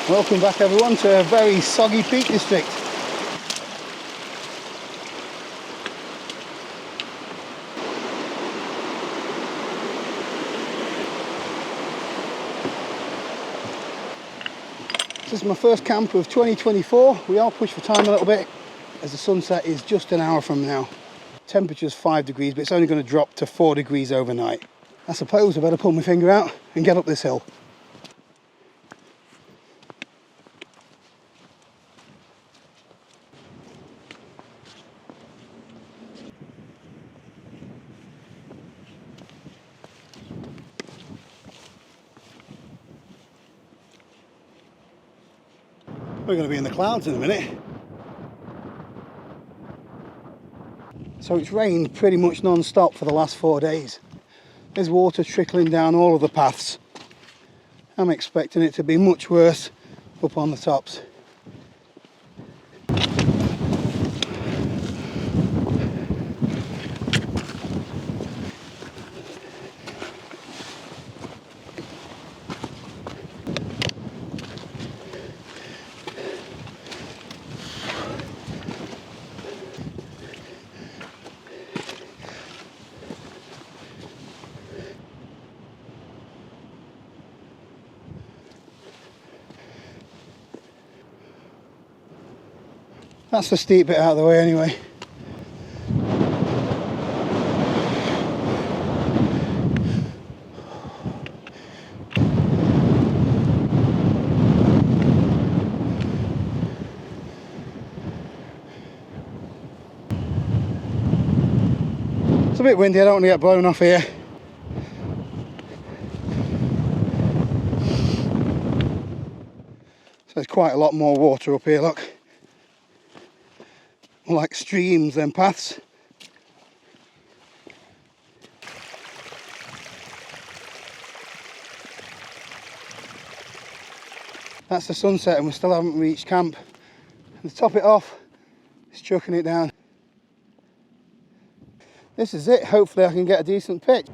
Welcome back everyone to a very soggy Peak District. This is my first camp of 2024. We are pushed for time a little bit as the sunset is just an hour from now. Temperature's 5 degrees, but it's only going to drop to 4 degrees overnight. I suppose I better pull my finger out and get up this hill. We're going to be in the clouds in a minute. So it's rained pretty much non-stop for the last 4 days. There's water trickling down all of the paths. I'm expecting it to be much worse up on the tops. That's the steep bit out of the way anyway. It's a bit windy, I don't want to get blown off here. So there's quite a lot more water up here, look. More like streams than paths. That's the sunset and we still haven't reached camp. And to top it off, it's chucking it down. This is it, hopefully I can get a decent pitch.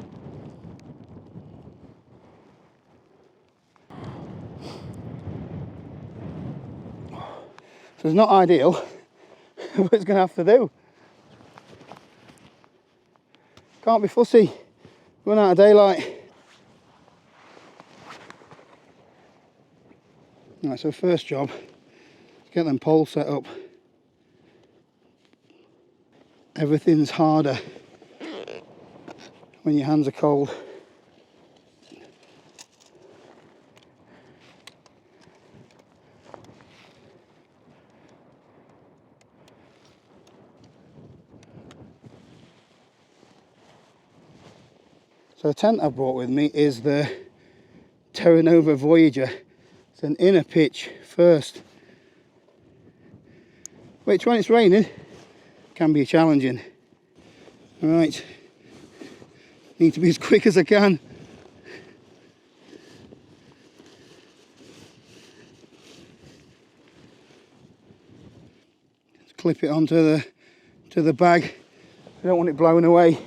So it's not ideal, but it's going to have to do. Can't be fussy, run out of daylight. Right, so first job, get them poles set up. Everything's harder when your hands are cold. So the tent I've brought with me is the Terra Nova Voyager. It's an inner pitch first, which when it's raining can be challenging. Alright, need to be as quick as I can. Just clip it onto the bag. I don't want it blowing away.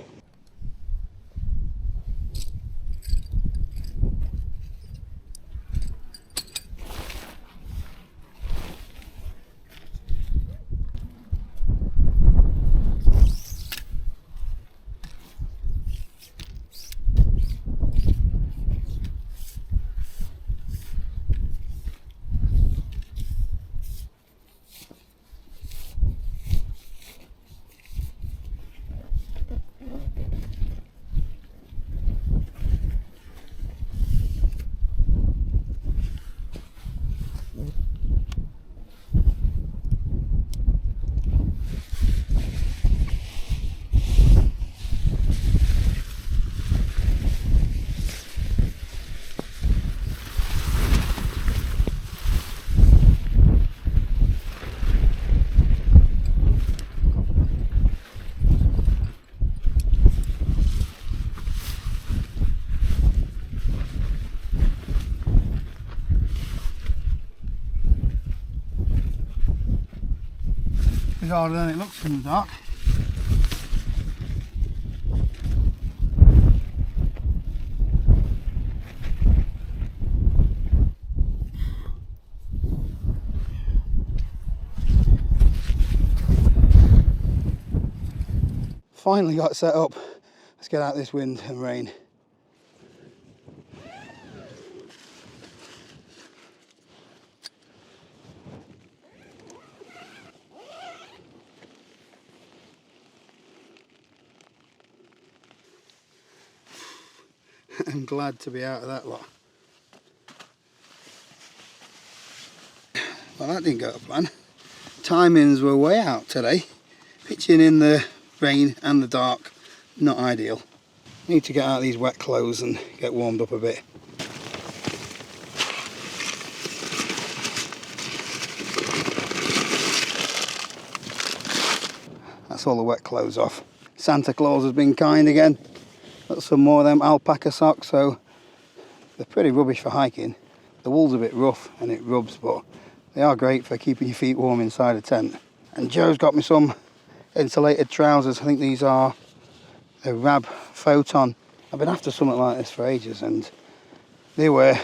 It's harder than it looks in the dark. finally got set up. Let's get out of this wind and rain. I'm glad to be out of that lot. Well, that didn't go to plan. Timings were way out today. Pitching in the rain and the dark, not ideal. Need to get out of these wet clothes and get warmed up a bit. That's all the wet clothes off. Santa Claus has been kind again. Got some more of them alpaca socks, so they're pretty rubbish for hiking. The wool's a bit rough and it rubs, but they are great for keeping your feet warm inside a tent. And Joe's got me some insulated trousers. I think these are the Rab Photon. I've been after something like this for ages, and they were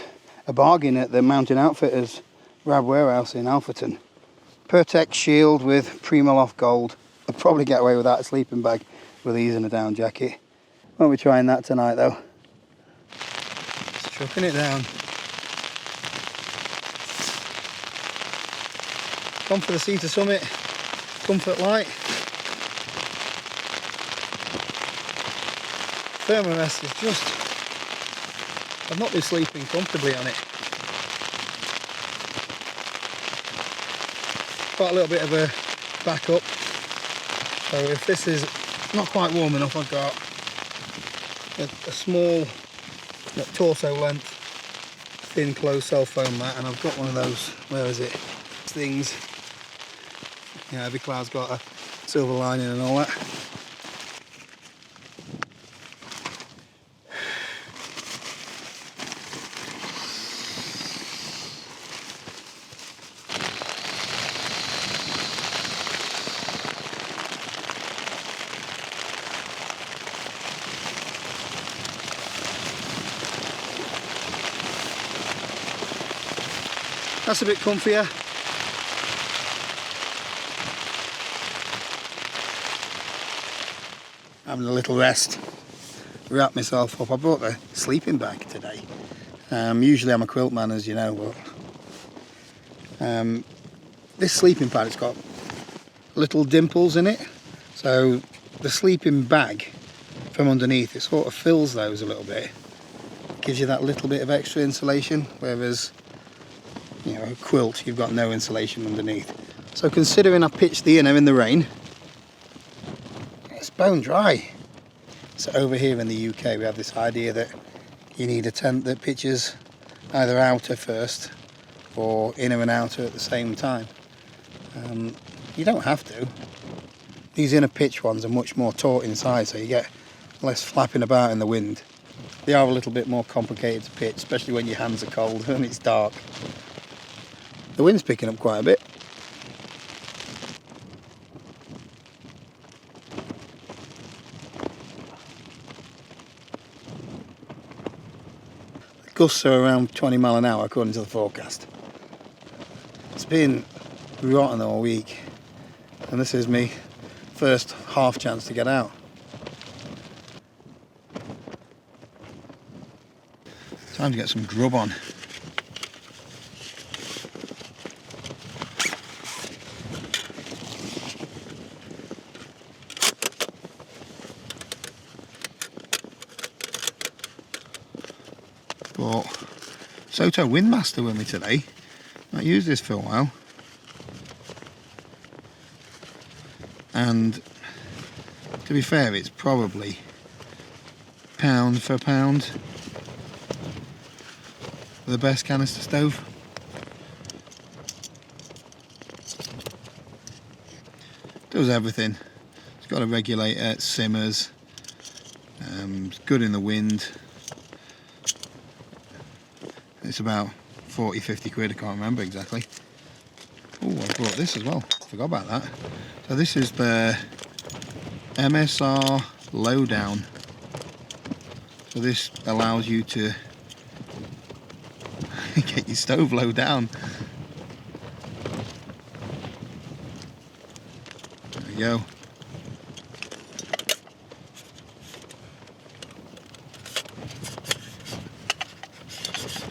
a bargain at the Mountain Outfitters Rab warehouse in Alpherton. Pertex shield with Primaloft gold. I'd probably get away with that sleeping bag with these and a down jacket. Won't be trying that tonight though. Just chucking it down. Come for the Cedar Summit Comfort Light. Thermarest is just... I've not been sleeping comfortably on it. Got a little bit of a backup. So if this is not quite warm enough, I've got a small torso length thin closed cell foam mat, and I've got one of those, where is it, things. Yeah, every cloud's got a silver lining and all that. That's a bit comfier. Having a little rest, wrap myself up. I brought the sleeping bag today. Usually I'm a quilt man, as you know, but this sleeping pad, it's got little dimples in it, so the sleeping bag from underneath, it sort of fills those a little bit, gives you that little bit of extra insulation, whereas, you know, a quilt, you've got no insulation underneath. So considering I pitched the inner in the rain, it's bone dry. So over here in the UK we have this idea that you need a tent that pitches either outer first or inner and outer at the same time. You don't have to. These inner pitch ones are much more taut inside, so you get less flapping about in the wind. They are a little bit more complicated to pitch, especially when your hands are cold and it's dark. The wind's picking up quite a bit. The gusts are around 20 mile an hour according to the forecast. It's been rotten all week, and this is me first half chance to get out. Time to get some grub on. But Soto Windmaster with me today. I've used this for a while. And to be fair, it's probably pound for pound the best canister stove. Does everything. It's got a regulator, it simmers, it's good in the wind. It's about 40-50 quid, I can't remember exactly. Oh, I bought this as well, forgot about that. So this is the MSR Lowdown. So this allows you to get your stove low down. There we go.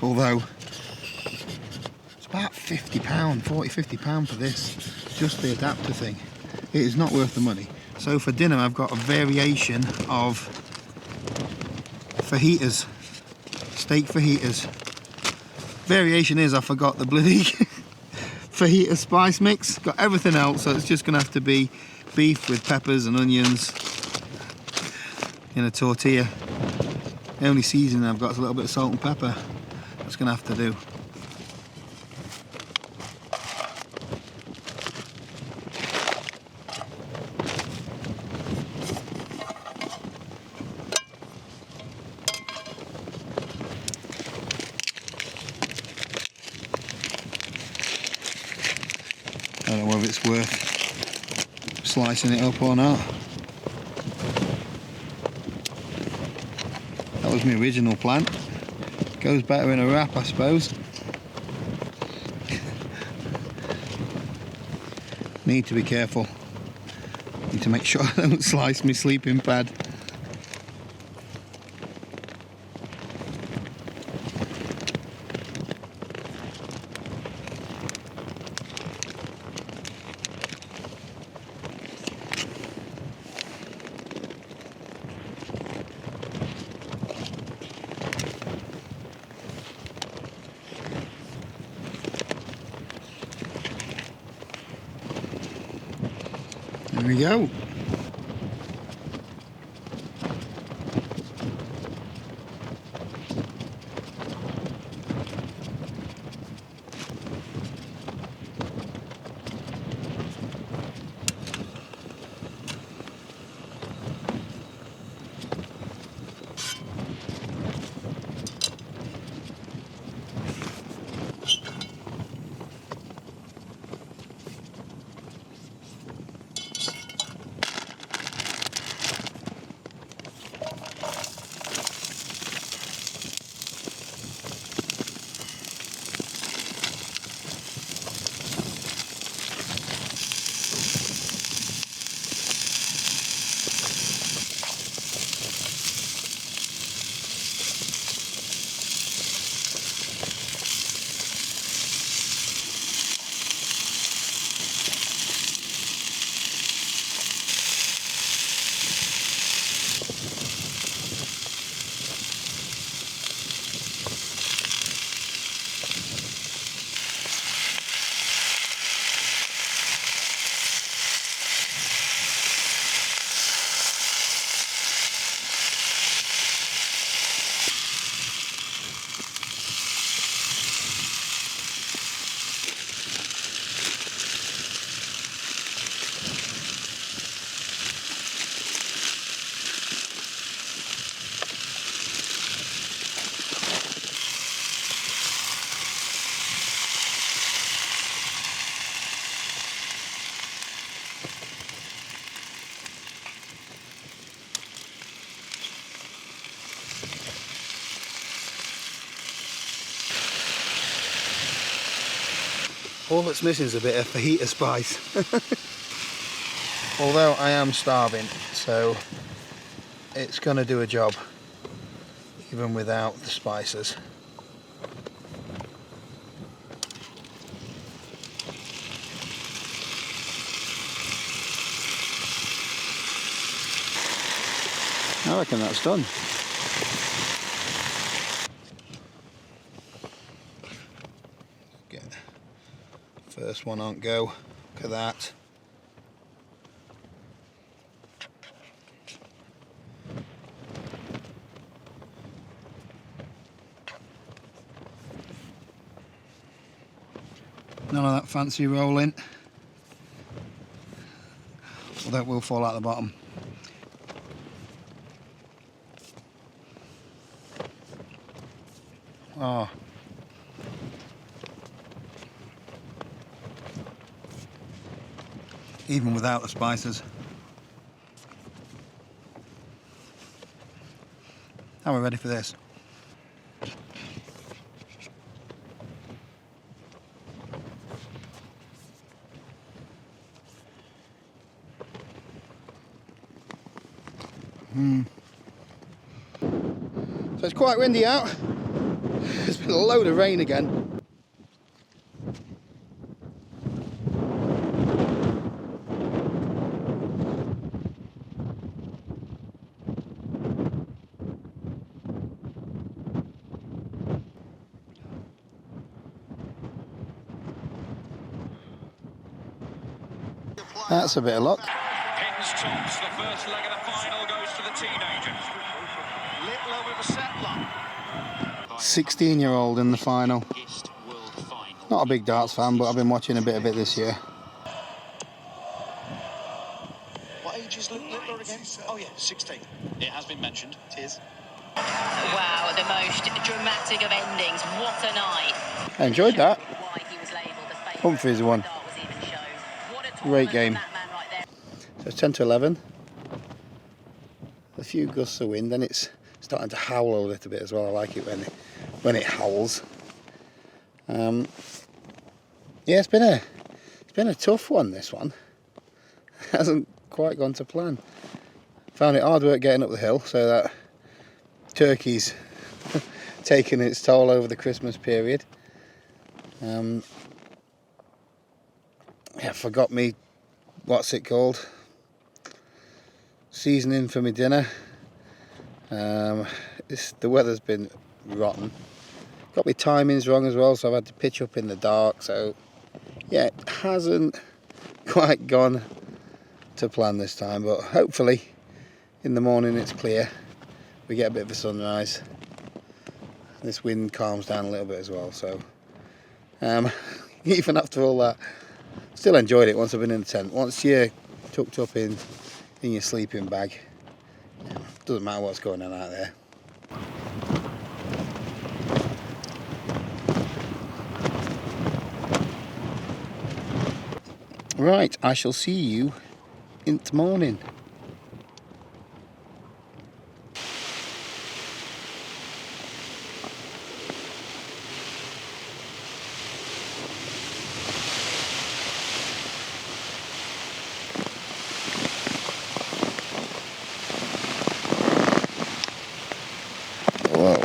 Although it's about £50, 40, £50 for this, just the adapter thing. It is not worth the money. So for dinner I've got a variation of fajitas, steak fajitas. Variation is I forgot the bloody fajita spice mix. Got everything else, so it's just gonna have to be beef with peppers and onions in a tortilla. The only seasoning I've got is a little bit of salt and pepper. That's gonna have to do. I don't know whether it's worth slicing it up or not. That was my original plan. Goes better in a wrap, I suppose. Need to be careful. Need to make sure I don't slice my sleeping pad. There we go. All that's missing is a bit of fajita spice. Although I am starving, so it's going to do a job, even without the spices. I reckon that's done. Get first one on go. Look at that. None of that fancy rolling. Well, that will fall out the bottom. Oh. Even without the spices. Now we're ready for this. So it's quite windy out. It's been a load of rain again. That's a bit of luck. Pins tops, the first leg of the final goes to the teenagers. Littler with a set luck. 16-year-old in the final. Not a big darts fan, but I've been watching a bit of it this year. What age is Littler again? Oh yeah, 16. It has been mentioned. It is. Wow, the most dramatic of endings. What a night. I enjoyed that. Why he was labelled the favourite. Humphries won. Dart was even shown. What a Great tournament game. that man right there. So it's 10 to 11. A few gusts of wind, and it's starting to howl a little bit as well. I like it when it howls. Yeah, it's been a tough one, this one. It hasn't quite gone to plan. Found it hard work getting up the hill, so that turkey's taking its toll over the Christmas period. Yeah, forgot me, what's it called? Seasoning for my dinner. The weather's been rotten. Got my timings wrong as well, so I've had to pitch up in the dark. So yeah, it hasn't quite gone to plan this time, but hopefully in the morning it's clear. We get a bit of a sunrise. This wind calms down a little bit as well. So even after all that, still enjoyed it once I've been in the tent. Once you're tucked up in your sleeping bag, doesn't matter what's going on out there. Right, I shall see you in the morning. Whoa.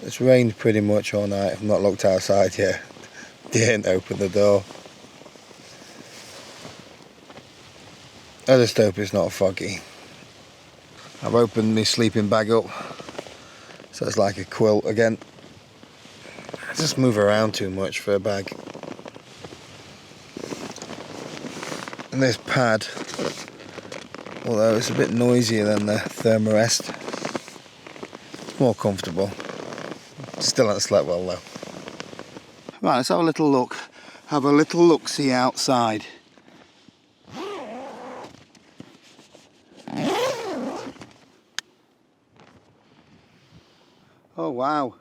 It's rained pretty much all night. I've not looked outside yet. Didn't open the door. I just hope it's not foggy. I've opened my sleeping bag up, so it's like a quilt again. I just move around too much for a bag. And this pad, although it's a bit noisier than the Thermarest, it's more comfortable. Still haven't slept well though. Right, let's have a little look. Have a little look-see outside. Oh wow.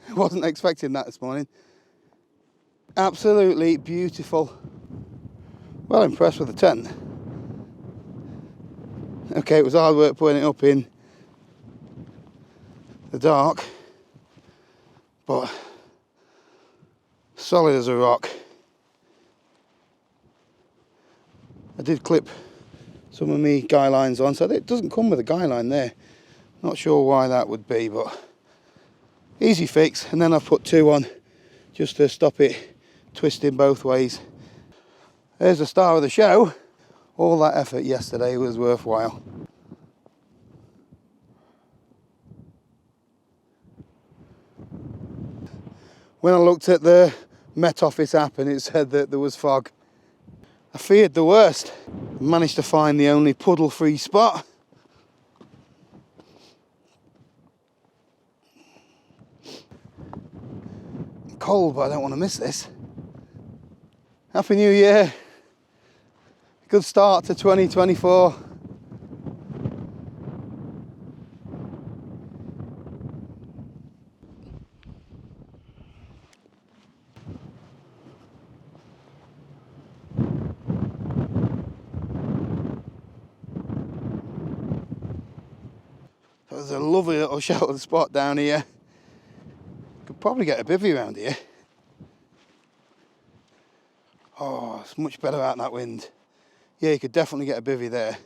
I wasn't expecting that this morning. Absolutely beautiful. Well impressed with the tent. Okay, it was hard work putting it up in the dark, but solid as a rock. I did clip some of my guy lines on, so it doesn't come with a guy line there. Not sure why that would be, but easy fix. And then I've put two on just to stop it twisting both ways. There's the star of the show. All that effort yesterday was worthwhile. When I looked at the Met Office app and it said that there was fog, I feared the worst. I managed to find the only puddle-free spot. Cold, but I don't want to miss this. Happy New Year. Good start to 2024. There's a lovely little sheltered spot down here. Could probably get a bivvy around here. Oh, it's much better out in that wind. Yeah, you could definitely get a bivvy there.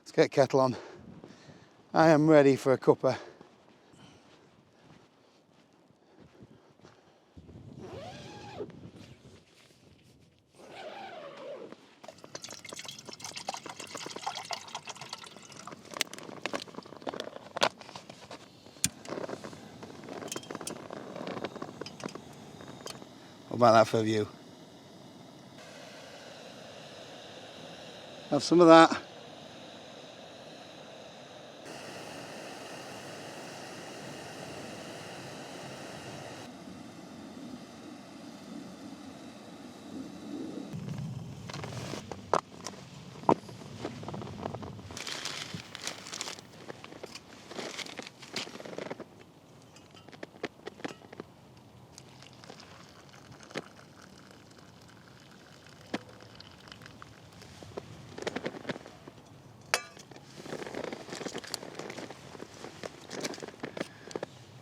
Let's get kettle on. I am ready for a cuppa. What about that for a view? Have some of that.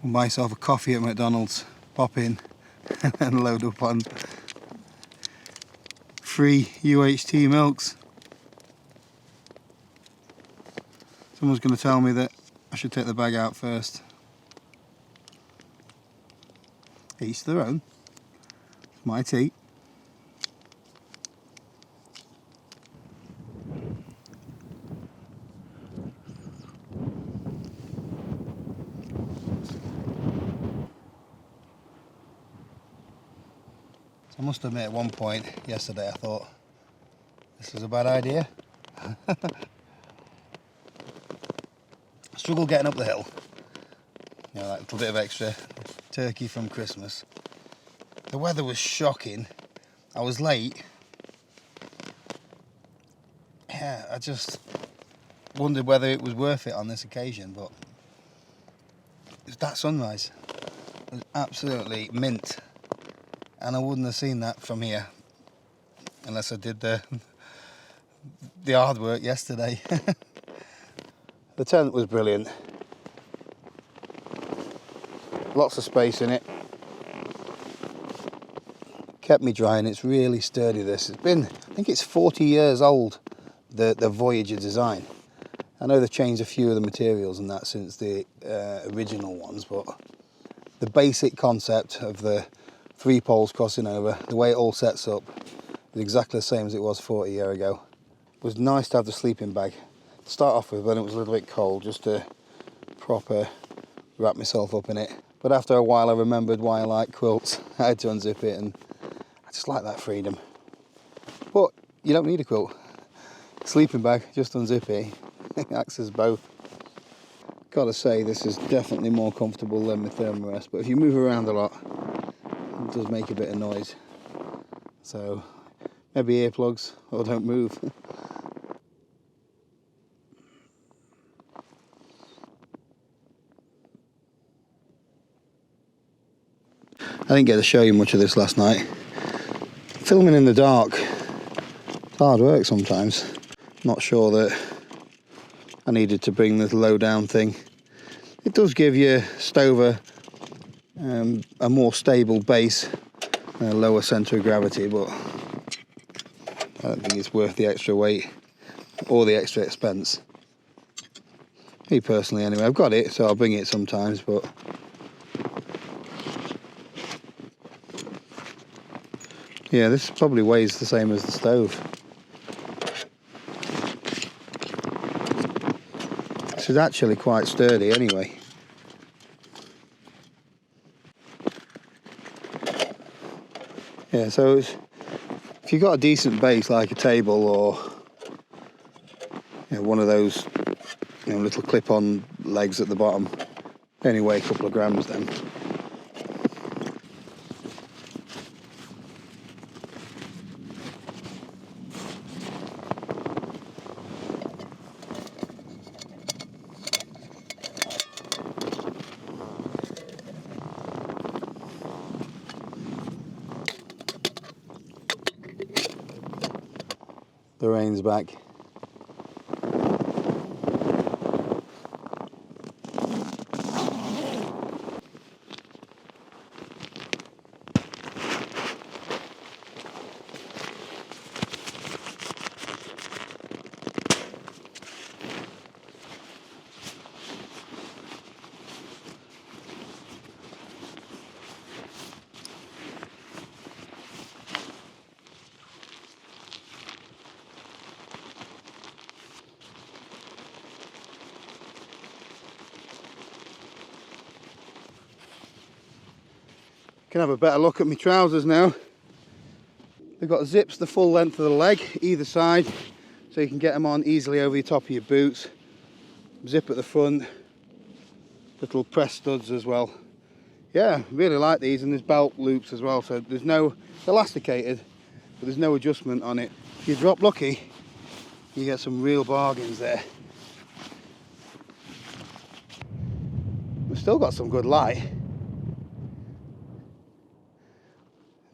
Buy myself a coffee at McDonald's, pop in and load up on free UHT milks. Someone's going to tell me that I should take the bag out first. Each to their own. It's my tea. I must admit, at one point yesterday I thought this was a bad idea. I struggled getting up the hill. You know, that little bit of extra turkey from Christmas. The weather was shocking. I was late. Yeah, I just wondered whether it was worth it on this occasion, but it was that sunrise. It was absolutely mint. And I wouldn't have seen that from here unless I did the hard work yesterday. The tent was brilliant. Lots of space in it. Kept me dry, and it's really sturdy. This it's been, I think it's 40 years old, the Voyager design. I know they've changed a few of the materials and that since the original ones, but the basic concept of the 3 poles crossing over, the way it all sets up, is exactly the same as it was 40 years ago. It was nice to have the sleeping bag to start off with when it was a little bit cold, just to proper wrap myself up in it. But after a while I remembered why I like quilts. I had to unzip it, and I just like that freedom. But you don't need a quilt. Sleeping bag, just unzip it. It acts as both. Gotta say, this is definitely more comfortable than my thermarest, but if you move around a lot, it does make a bit of noise. So maybe earplugs or don't move. I didn't get to show you much of this last night. Filming in the dark, it's hard work sometimes. Not sure that I needed to bring this low down thing. It does give your stover a more stable base, a lower centre of gravity, but I don't think it's worth the extra weight or the extra expense. Me personally anyway, I've got it, so I'll bring it sometimes, but yeah, this probably weighs the same as the stove. This is actually quite sturdy anyway. Yeah, so if you've got a decent base like a table or one of those little clip-on legs at the bottom, they only weigh a couple of grams then. The rain's back. Can have a better look at my trousers now. They've got zips the full length of the leg, either side, so you can get them on easily over the top of your boots. Zip at the front, little press studs as well. Yeah, really like these, and there's belt loops as well, so there's no, it's elasticated, but there's no adjustment on it. If you drop lucky, you get some real bargains there. We've still got some good light.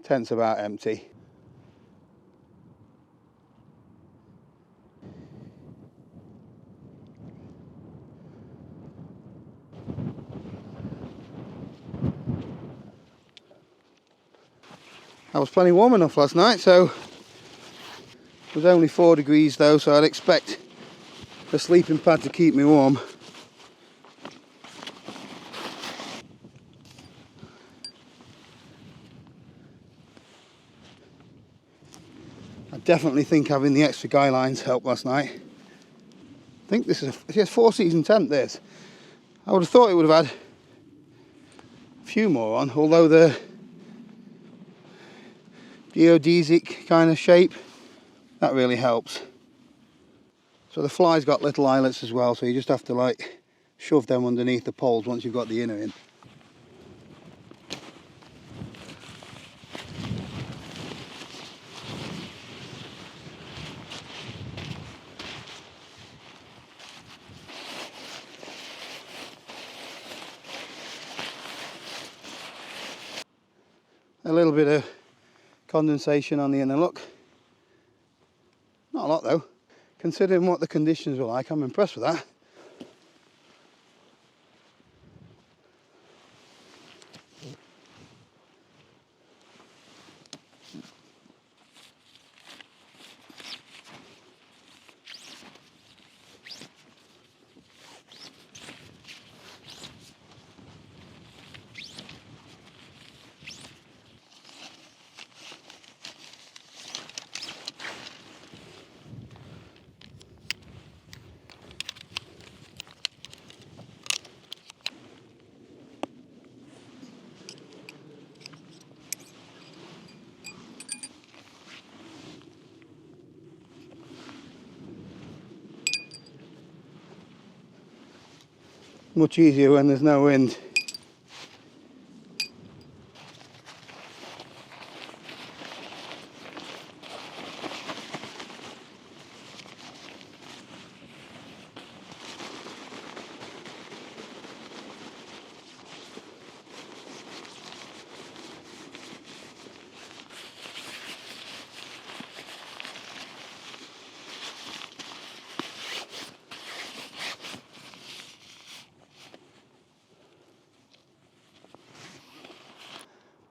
Tent's about empty. I was plenty warm enough last night, so it was only 4 degrees though, so I'd expect a sleeping pad to keep me warm. I definitely think having the extra guy lines helped last night. I think this is a 4-season tent, this. I would have thought it would have had a few more on, although the geodesic kind of shape, that really helps. So the fly's got little eyelets as well, so you just have to like shove them underneath the poles once you've got the inner in. A little bit of condensation on the inner look. Not a lot though. Considering what the conditions were like, I'm impressed with that. Much easier when there's no wind.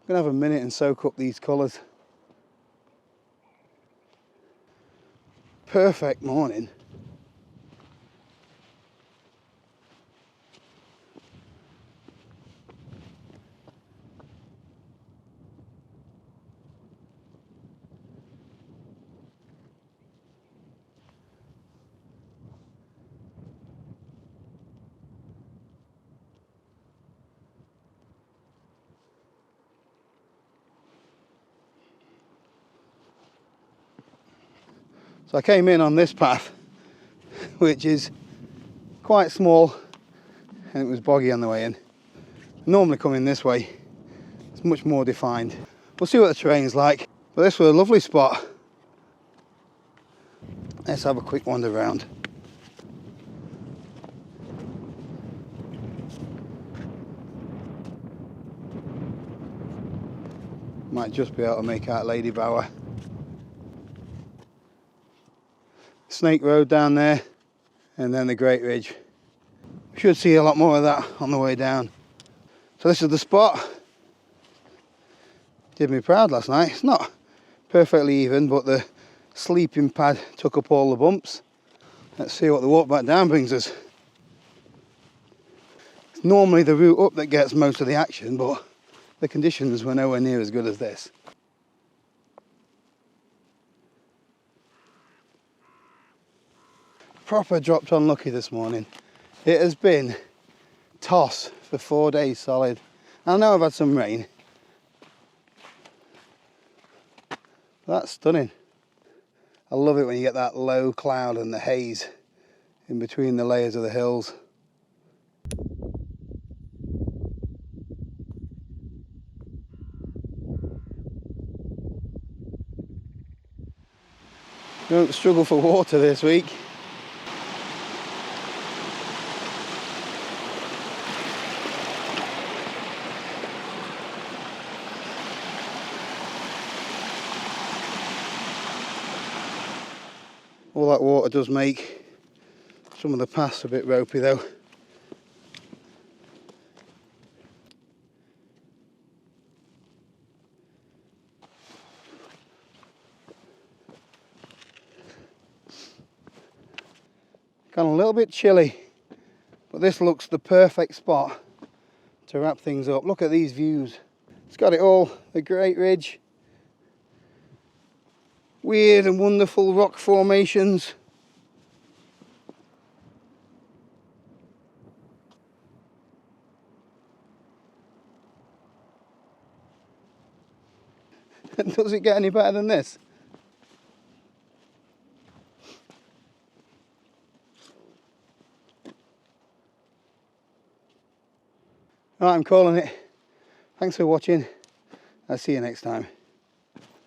I'm going to have a minute and soak up these colours. Perfect morning. So I came in on this path, which is quite small, and it was boggy on the way in. Normally coming this way, it's much more defined. We'll see what the terrain's like, but this was a lovely spot. Let's have a quick wander around. Might just be able to make out Lady Bower. Snake Road down there, and then the Great Ridge. We should see a lot more of that on the way down. So this is the spot. Did me proud last night. It's not perfectly even, but the sleeping pad took up all the bumps. Let's see what the walk back down brings us. It's normally the route up that gets most of the action, but the conditions were nowhere near as good as this. Proper dropped unlucky this morning. It has been toss for 4 days solid. I know I've had some rain. That's stunning. I love it when you get that low cloud and the haze in between the layers of the hills. Don't struggle for water this week. All that water does make some of the paths a bit ropey though. Gone a little bit chilly, but this looks the perfect spot to wrap things up. Look at these views. It's got it all. The Great Ridge, weird and wonderful rock formations, does it get any better than this? Right, I'm calling it. Thanks for watching. I'll see you next time.